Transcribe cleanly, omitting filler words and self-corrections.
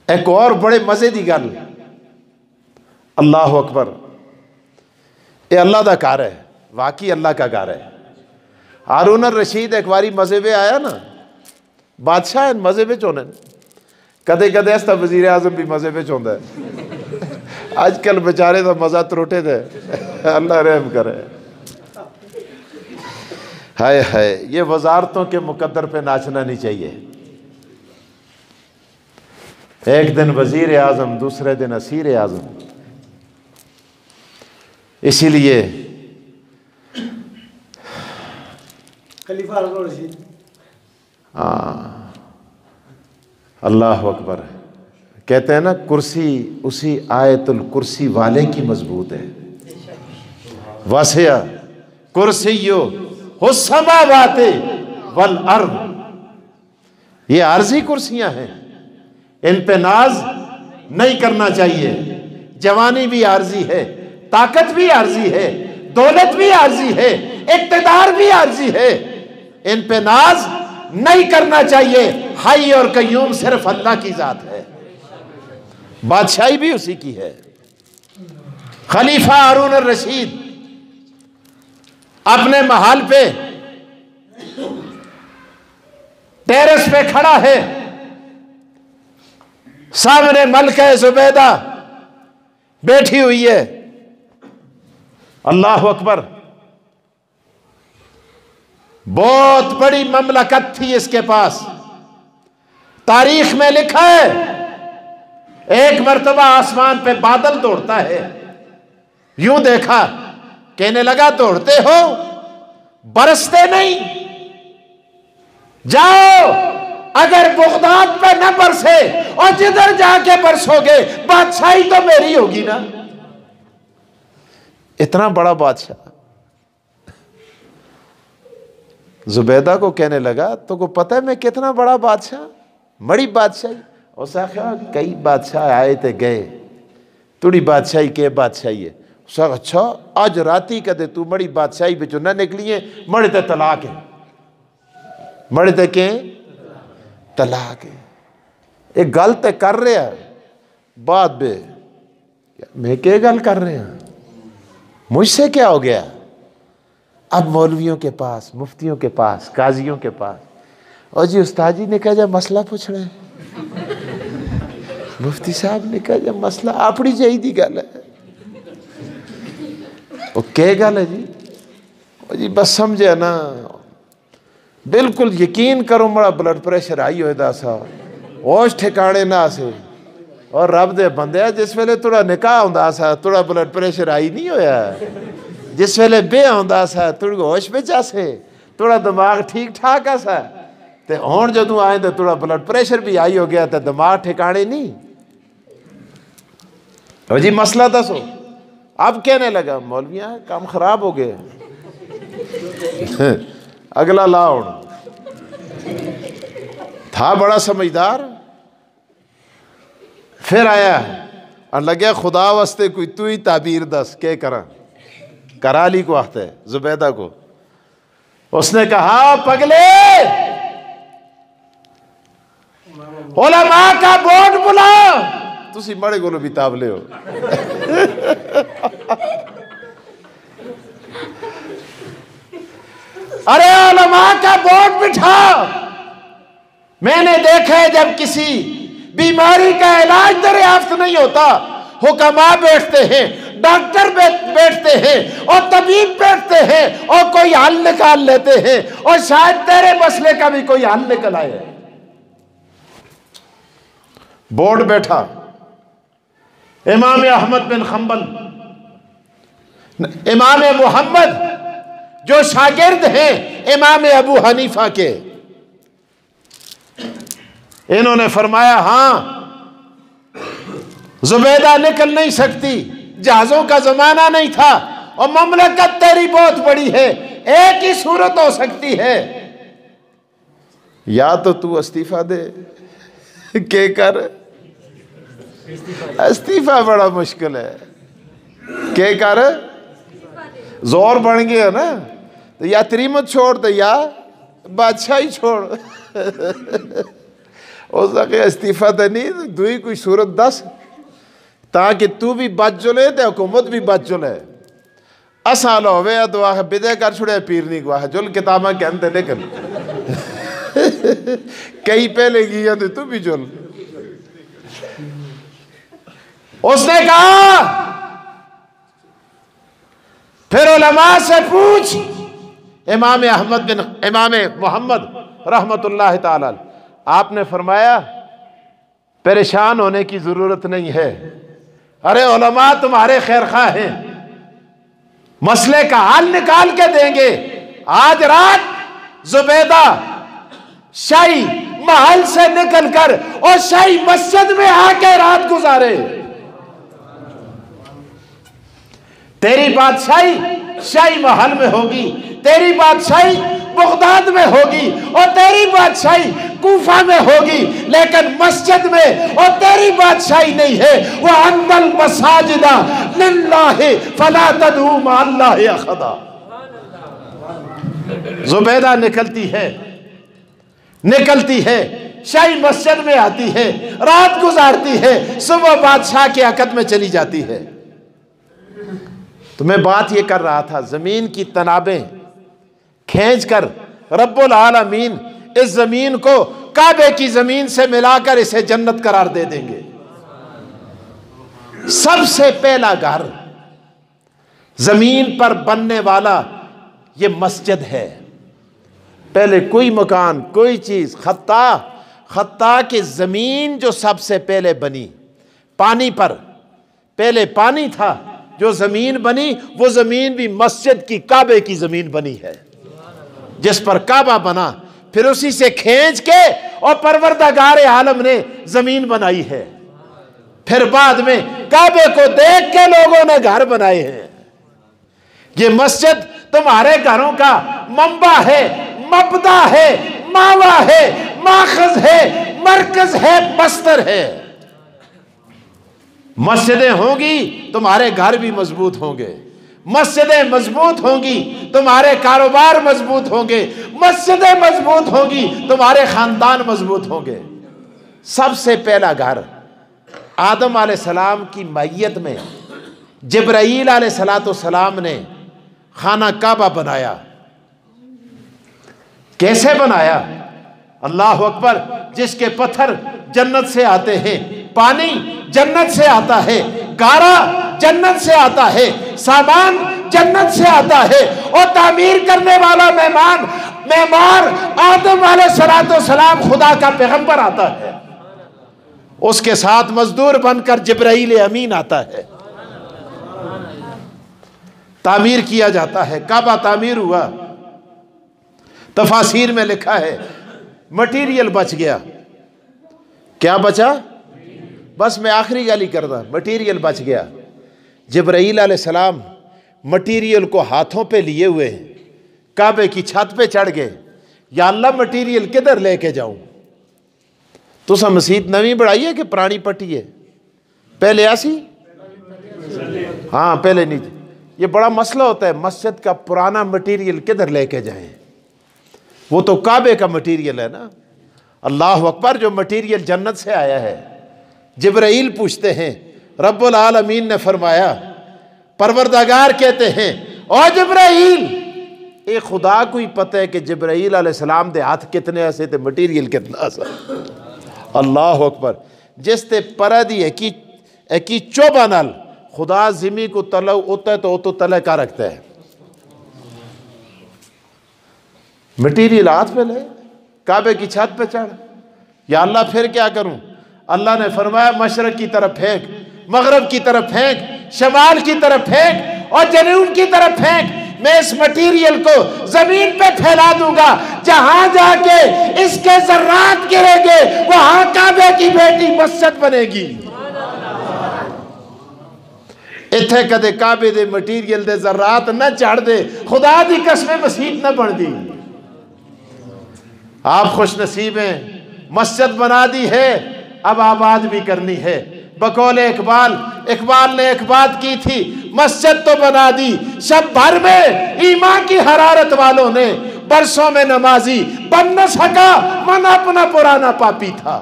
एक और बड़े मजे की गल, अल्लाह अकबर, ये अल्लाह का घर है, वाकई अल्लाह का घर है। हारून अर रशीद एक बारी मजे में आया ना, बादशाह मजे में होने, कदे कदे ऐसा वजीर आजम भी मजे में होंदा है। आजकल बेचारे का मजा त्रोटे दे, अल्लाह रहम करे। हाय हाय, ये वजारतों के मुकद्दर पे नाचना नहीं चाहिए। एक दिन वजीर आजम, दूसरे दिन असीर आजम। इसीलिए खलीफा रशीद, हाँ, अल्लाह अकबर। कहते हैं ना, कुर्सी उसी आयतुल कुर्सी वाले की मजबूत है। वासिया कुर्सियो हुस्समावाते वल अर्द, ये आर्जी कुर्सियां हैं, इन पे नाज नहीं करना चाहिए। जवानी भी आर्जी है, ताकत भी आर्जी है, दौलत भी आर्जी है, इक्तदार भी आर्जी है, इन पे नाज नहीं करना चाहिए। हई और कय्यूम सिर्फ अल्लाह की जात है, बादशाही भी उसी की है। खलीफा हारून अर रशीद अपने महल पे टेरेस पे खड़ा है, सामने मलका जुबैदा बैठी हुई है। अल्लाह अकबर, बहुत बड़ी ममलकत थी इसके पास। तारीख में लिखा है, एक मर्तबा आसमान पे बादल दौड़ता है, यूं देखा, कहने लगा दौड़ते हो, बरसते नहीं, जाओ, अगर बगदाद पे न बरसे और जिधर जाके बरसोगे बादशाही तो मेरी होगी ना। इतना बड़ा बादशाह जुबैदा को कहने लगा, तो को पता है मैं कितना बड़ा बादशाह, बड़ी बादशाही। उसने कहा कई बादशाह आए थे गए, थोड़ी बादशाही के बादशाही है। उसने अच्छा, आज राती कदे तू बड़ी बादशाही बिचो ना निकली है, मड़े ते तलाक है, मड़े ते के तलाक है। एक गल तो कर रहा बाद बे, मैं क्या गल कर रहे हैं, मुझसे क्या हो गया। अब मौलवियों के पास, मुफ्तियों के पास, काजियों के पास, और जी उस्ताद जी ने कहा जा मसला पूछ रहे हैं, मुफ्ती साहब ने कहा जा मसला अपनी चाहिए गल है। वो क्या गल है जी, और जी बस समझे ना, बिल्कुल यकीन करो बड़ा ब्लड प्रेशर आई होता सा, होश ठिकाने ना से, और रब दे बंदे जिस वेले थोड़ा निकाह होंदा सा थोड़ा ब्लड प्रेशर आई नहीं होया, जिस वेले ब्याह होंदा सा थोड़ी होश बिच आसे, थोड़ा दिमाग ठीक ठाक आसा, ते हुण जदों आए तो थोड़ा ब्लड प्रेशर भी आई हो गया, तो दिमाग ठिकाने नहीं। तो जी मसला दसो। अब कहने लगा मौलविया काम खराब हो गए, अगला लाउन था बड़ा समझदार। फिर आया और लगे खुदा वास्ते कोई तू ही ताबीर दस के करा, कराली को आते है जुबैदा को। उसने कहा पगले उलमा का बोर्ड बुलाओ, तुसी बड़े गोलो भी ताबले हो। अरे उलमा का बोर्ड बिठाओ। मैंने देखा है जब किसी बीमारी का इलाज दरियाफ्त नहीं होता, हुक्मा बैठते हैं, डॉक्टर बैठते हैं और तबीब बैठते हैं और कोई हल निकाल लेते हैं, और शायद तेरे मसले का भी कोई हल निकल आए। बोर्ड बैठा इमाम अहमद बिन हंबल, इमाम मोहम्मद जो शागिर्द हैं इमाम अबू हनीफा के। इन्होंने फरमाया हाँ जुबैदा निकल नहीं सकती, जहाजों का जमाना नहीं था और ममलकत तेरी बहुत बड़ी है, एक ही सूरत हो सकती है, या तो तू इस्तीफा दे के कर, इस्तीफा बड़ा मुश्किल है, के कर, जोर बन गया ना, तो या तरीमत छोड़ दे या बादशाही छोड़। उसके इस्तीफा तो नहीं, दुई कोई सूरत दस ताकि तू भी बच जुले ते हुकूमत भी बच जुले। असाल होवे दुआ है बिदे कर छुड़े पीर नहीं गुआ है जुल किताबा कहते निकल कई पहले गया तो तू भी जुल। उसने कहा फिर उलमा से पूछ। इमाम अहमद बिन इमाम मोहम्मद रहमतुल्लाह ताला आपने फरमाया परेशान होने की जरूरत नहीं है, अरे उलमा तुम्हारे खैर खा हैं, मसले का हल निकाल के देंगे। आज रात जुबैदा शाही महल से निकलकर और शाही मस्जिद में आके रात गुजारे। तेरी बादशाही शाही महल में होगी, तेरी बादशाही बगदाद में होगी और तेरी बादशाही कूफा में होगी, लेकिन मस्जिद में और तेरी बादशाही नहीं है। वह अन्नल मसाजिदा लिल्लाहि फला तदऊ मअल्लाहि अहदा। जुबैदा निकलती है शाही मस्जिद में आती है, रात गुजारती है, सुबह बादशाह के अकद में चली जाती है। तो मैं बात ये कर रहा था, जमीन की तनाबें खींचकर रब्बुल आलमीन इस जमीन को काबे की जमीन से मिलाकर इसे जन्नत करार दे देंगे। सबसे पहला घर जमीन पर बनने वाला ये मस्जिद है। पहले कोई मकान कोई चीज खत्ता की जमीन जो सबसे पहले बनी पानी पर, पहले पानी था जो जमीन बनी, वो जमीन भी मस्जिद की काबे की जमीन बनी है जिस पर काबा बना। फिर उसी से खींच के और परवरदिगार आलम ने जमीन बनाई है। फिर बाद में काबे को देख के लोगों ने घर बनाए हैं। ये मस्जिद तुम्हारे घरों का मंबा है, मबदा है, मावा है, माखज है, मरकज है, बस्तर है। मस्जिदें होंगी तुम्हारे घर भी मजबूत होंगे, मस्जिदें मजबूत होंगी तुम्हारे कारोबार मजबूत होंगे, मस्जिदें मजबूत होंगी तुम्हारे खानदान मजबूत होंगे। सबसे पहला घर आदम अलैहिस्सलाम की मैयत में जिब्राईल अलैहिस्सलाम ने खाना काबा बनाया। कैसे बनाया? अल्लाह अकबर। जिसके पत्थर जन्नत से आते हैं, पानी जन्नत से आता है, गारा जन्नत से आता है, सामान जन्नत से आता है, और तामीर करने वाला मेमार आदम अलैहिस्सलाम खुदा का पैगंबर आता है। उसके साथ मजदूर बनकर जिब्राईल अमीन आता है। तामीर किया जाता है, काबा तामीर हुआ। तफासीर में लिखा है मटीरियल बच गया। क्या बचा? बस मैं आखिरी गाली कर रहा, मटीरियल बच गया। जिब्राईल अलैहिस्सलाम मटीरियल को हाथों पे लिए हुए काबे की छत पे चढ़ गए। या अल्लाह मटीरियल किधर लेके जाऊं? तुसा मसीत नवी बढ़ाई है कि पुरानी पट्टी है? पहले ऐसी, हाँ पहले नहीं। ये बड़ा मसला होता है, मस्जिद का पुराना मटीरियल किधर लेके जाएं? वो तो काबे का मटीरियल है ना। अल्लाह अकबर। जो मटीरियल जन्नत से आया है। जिब्राईल पूछते हैं, रब्बुल आलमीन ने फरमाया, परवरदिगार कहते हैं, ओ जिब्राईल, ये खुदा को ही पता है कि जिब्राईल अलैहिस्सलाम दे हाथ कितने ऐसे थे, मटीरियल कितना सा। अल्लाह अकबर। जिस ते पर दी एकी चोबा नाल खुदा जिमी को तल उते तो तले का रखता है। मटीरियल हाथ पे ले, काबे की छत पे चढ़। या अल्लाह फिर क्या करूं? अल्लाह ने फरमाया मशरक की तरफ फेंक, मगरब की तरफ फेंक, शमाल की तरफ फेंक और जनूब की तरफ फेंक। मैं इस मटीरियल को जमीन पे फैला दूंगा। जहां जाके इसके जर्रात गिरेंगे वहां काबे की बेटी मस्जिद बनेगी। इथे कदे काबे दे मटीरियल दे जर्रात न चढ़ दे, खुदा दी कसम मसीत न बन दी। आप खुश नसीब हैं, मस्जिद बना दी है, अब आबाद भी करनी है। बकौल इकबाल ने एक बात की थी, मस्जिद तो बना दी, शब भर में ईमान की हरारत वालों ने बरसों में नमाजी बन न सका, मन अपना पुराना पापी था।